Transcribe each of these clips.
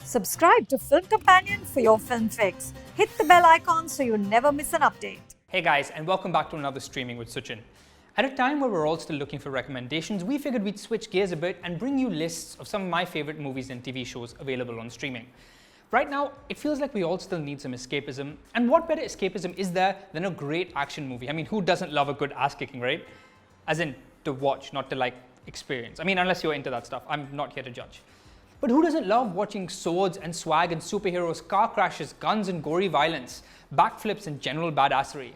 Subscribe to Film Companion for your film fix. Hit the bell icon so you never miss an update. Hey guys, and welcome back to another Streaming with Suchin. At a time where we're all still looking for recommendations, we figured we'd switch gears a bit and bring you lists of some of my favorite movies and TV shows available on streaming. Right now, it feels like we all still need some escapism, and what better escapism is there than a great action movie? I mean, who doesn't love a good ass kicking, right? As in, to watch, not to experience. I mean, unless you're into that stuff, I'm not here to judge. But who doesn't love watching swords and swag and superheroes, car crashes, guns and gory violence, backflips and general badassery?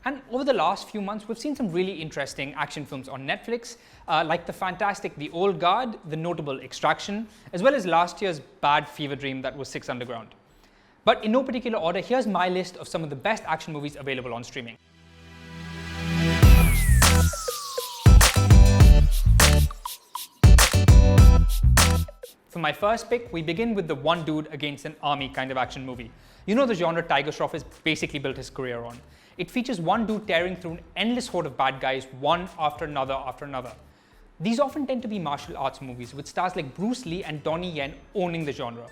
And over the last few months, we've seen some really interesting action films on Netflix, like the fantastic The Old Guard, the notable Extraction, as well as last year's bad fever dream that was Six Underground. But in no particular order, here's my list of some of the best action movies available on streaming. For my first pick, we begin with the one dude against an army kind of action movie. You know the genre Tiger Shroff has basically built his career on. It features one dude tearing through an endless horde of bad guys, one after another after another. These often tend to be martial arts movies with stars like Bruce Lee and Donnie Yen owning the genre.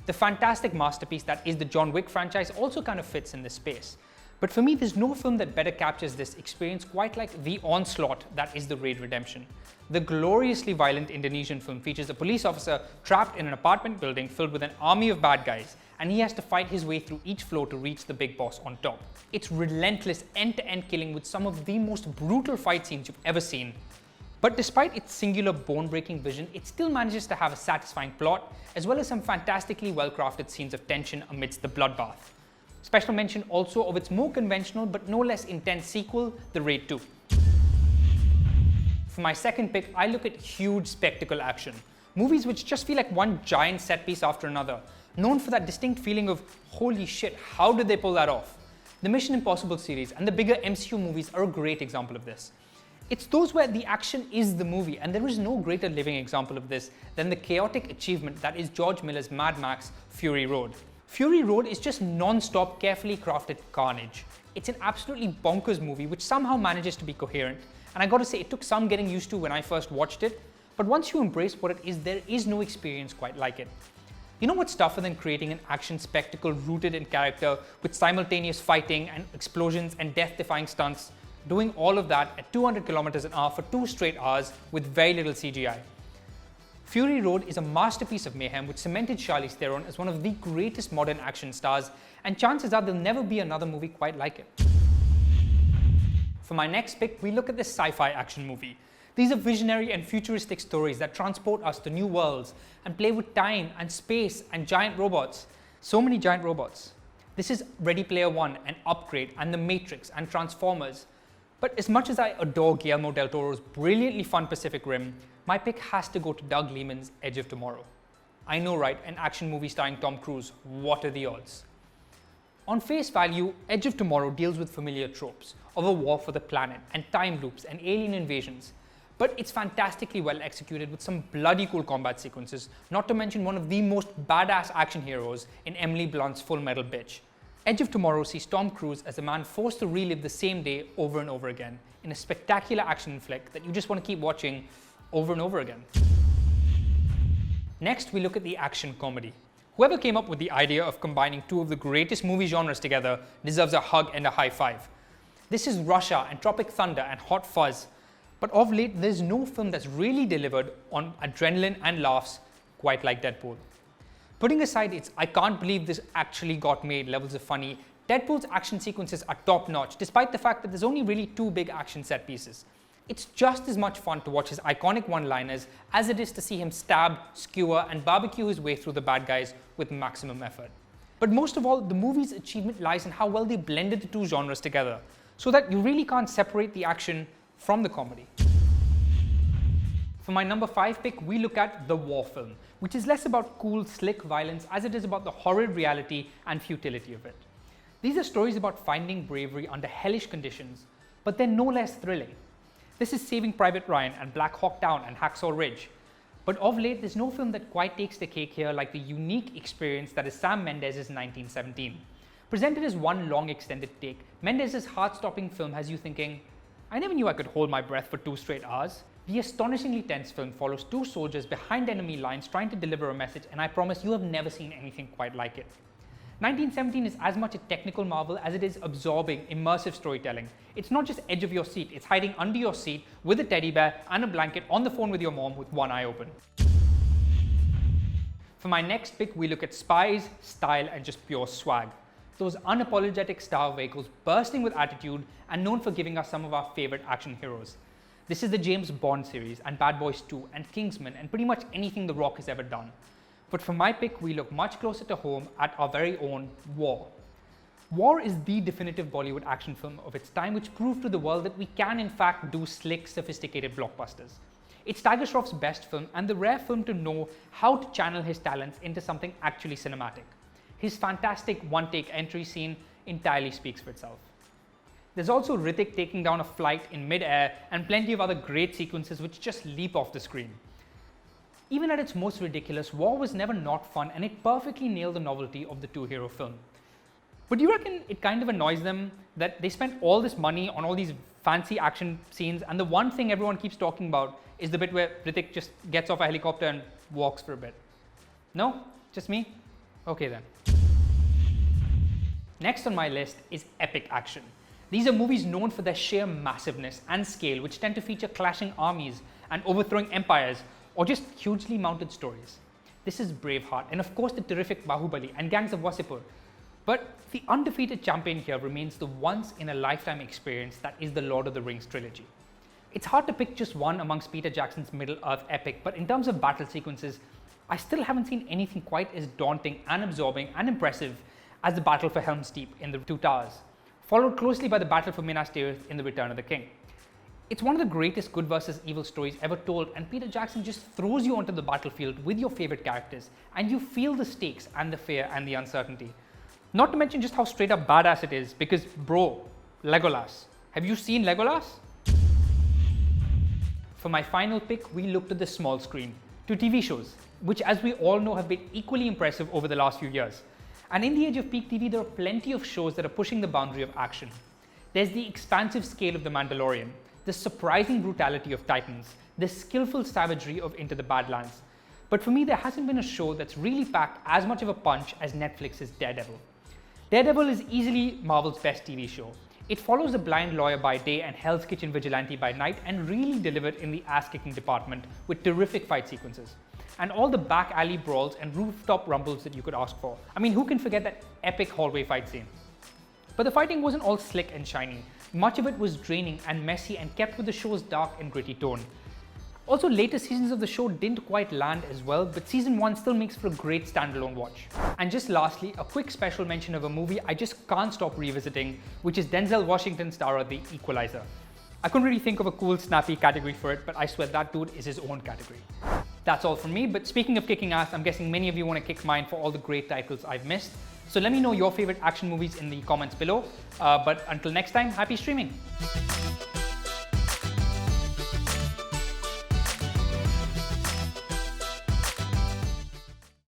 The fantastic masterpiece that is the John Wick franchise also kind of fits in this space. But for me, there's no film that better captures this experience quite like the onslaught that is The Raid Redemption. The gloriously violent Indonesian film features a police officer trapped in an apartment building filled with an army of bad guys, and he has to fight his way through each floor to reach the big boss on top. It's relentless end-to-end killing with some of the most brutal fight scenes you've ever seen. But despite its singular bone-breaking vision, it still manages to have a satisfying plot, as well as some fantastically well-crafted scenes of tension amidst the bloodbath. Special mention also of its more conventional but no less intense sequel, The Raid 2. For my second pick, I look at huge spectacle action. Movies which just feel like one giant set piece after another, known for that distinct feeling of, holy shit, how did they pull that off? The Mission Impossible series and the bigger MCU movies are a great example of this. It's those where the action is the movie, and there is no greater living example of this than the chaotic achievement that is George Miller's Mad Max Fury Road. Fury Road is just non-stop, carefully crafted carnage. It's an absolutely bonkers movie which somehow manages to be coherent, and I gotta say it took some getting used to when I first watched it, but once you embrace what it is, there is no experience quite like it. You know what's tougher than creating an action spectacle rooted in character with simultaneous fighting and explosions and death-defying stunts? Doing all of that at 200 kilometers an hour for 2 straight hours with very little CGI. Fury Road is a masterpiece of mayhem which cemented Charlize Theron as one of the greatest modern action stars, and chances are there'll never be another movie quite like it. For my next pick, we look at this sci-fi action movie. These are visionary and futuristic stories that transport us to new worlds and play with time and space and giant robots. So many giant robots. This is Ready Player One and Upgrade and The Matrix and Transformers. But as much as I adore Guillermo del Toro's brilliantly fun Pacific Rim, my pick has to go to Doug Liman's Edge of Tomorrow. I know, right? An action movie starring Tom Cruise. What are the odds? On face value, Edge of Tomorrow deals with familiar tropes of a war for the planet and time loops and alien invasions. But it's fantastically well executed with some bloody cool combat sequences, not to mention one of the most badass action heroes in Emily Blunt's Full Metal Bitch. Edge of Tomorrow sees Tom Cruise as a man forced to relive the same day over and over again in a spectacular action flick that you just want to keep watching over and over again. Next, we look at the action comedy. Whoever came up with the idea of combining two of the greatest movie genres together deserves a hug and a high five. This is Russia and Tropic Thunder and Hot Fuzz, but of late there's no film that's really delivered on adrenaline and laughs quite like Deadpool. Putting aside its I can't believe this actually got made levels of funny, Deadpool's action sequences are top notch despite the fact that there's only really 2 big action set pieces. It's just as much fun to watch his iconic one-liners as it is to see him stab, skewer, and barbecue his way through the bad guys with maximum effort. But most of all, the movie's achievement lies in how well they blended the two genres together, so that you really can't separate the action from the comedy. For my number 5 pick, we look at the war film, which is less about cool, slick violence as it is about the horrid reality and futility of it. These are stories about finding bravery under hellish conditions, but they're no less thrilling. This is Saving Private Ryan and Black Hawk Down and Hacksaw Ridge. But of late, there's no film that quite takes the cake here like the unique experience that is Sam Mendes' 1917. Presented as one long extended take, Mendes' heart-stopping film has you thinking, I never knew I could hold my breath for 2 straight hours. The astonishingly tense film follows two soldiers behind enemy lines trying to deliver a message, and I promise you have never seen anything quite like it. 1917 is as much a technical marvel as it is absorbing, immersive storytelling. It's not just edge of your seat, it's hiding under your seat with a teddy bear and a blanket on the phone with your mom with one eye open. For my next pick, we look at Spies, style, and just pure swag. Those unapologetic star vehicles bursting with attitude and known for giving us some of our favorite action heroes. This is the James Bond series and Bad Boys 2 and Kingsman and pretty much anything The Rock has ever done. But for my pick, we look much closer to home at our very own War. War is the definitive Bollywood action film of its time, which proved to the world that we can in fact do slick, sophisticated blockbusters. It's Tiger Shroff's best film and the rare film to know how to channel his talents into something actually cinematic. His fantastic one-take entry scene entirely speaks for itself. There's also Hrithik taking down a flight in mid-air and plenty of other great sequences which just leap off the screen. Even at its most ridiculous, War was never not fun and it perfectly nailed the novelty of the two-hero film. But do you reckon it kind of annoys them that they spent all this money on all these fancy action scenes and the one thing everyone keeps talking about is the bit where Hrithik just gets off a helicopter and walks for a bit? No? Just me? Okay then. Next on my list is epic action. These are movies known for their sheer massiveness and scale, which tend to feature clashing armies and overthrowing empires, or just hugely mounted stories. This is Braveheart, and of course the terrific Bahubali and Gangs of Wasseypur. But the undefeated champion here remains the once-in-a-lifetime experience that is the Lord of the Rings trilogy. It's hard to pick just one amongst Peter Jackson's Middle-earth epic, but in terms of battle sequences, I still haven't seen anything quite as daunting and absorbing and impressive as the battle for Helm's Deep in The Two Towers, followed closely by the battle for Minas Tirith in The Return of the King. It's one of the greatest good versus evil stories ever told, and Peter Jackson just throws you onto the battlefield with your favorite characters, and you feel the stakes and the fear and the uncertainty. Not to mention just how straight up badass it is, because bro, Legolas. Have you seen Legolas? For my final pick, we look to the small screen, to TV shows, which as we all know have been equally impressive over the last few years. And in the age of peak TV, there are plenty of shows that are pushing the boundary of action. There's the expansive scale of The Mandalorian, the surprising brutality of Titans, the skillful savagery of Into the Badlands. But for me, there hasn't been a show that's really packed as much of a punch as Netflix's Daredevil. Daredevil is easily Marvel's best TV show. It follows a blind lawyer by day and Hell's Kitchen vigilante by night and really delivered in the ass-kicking department with terrific fight sequences. And all the back alley brawls and rooftop rumbles that you could ask for. I mean, who can forget that epic hallway fight scene? But the fighting wasn't all slick and shiny. Much of it was draining and messy and kept with the show's dark and gritty tone. Also, later seasons of the show didn't quite land as well, but season 1 still makes for a great standalone watch. And just lastly, a quick special mention of a movie I just can't stop revisiting, which is Denzel Washington's star of The Equalizer. I couldn't really think of a cool, snappy category for it, but I swear that dude is his own category. That's all from me, but speaking of kicking ass, I'm guessing many of you want to kick mine for all the great titles I've missed. So let me know your favorite action movies in the comments below. But until next time, happy streaming!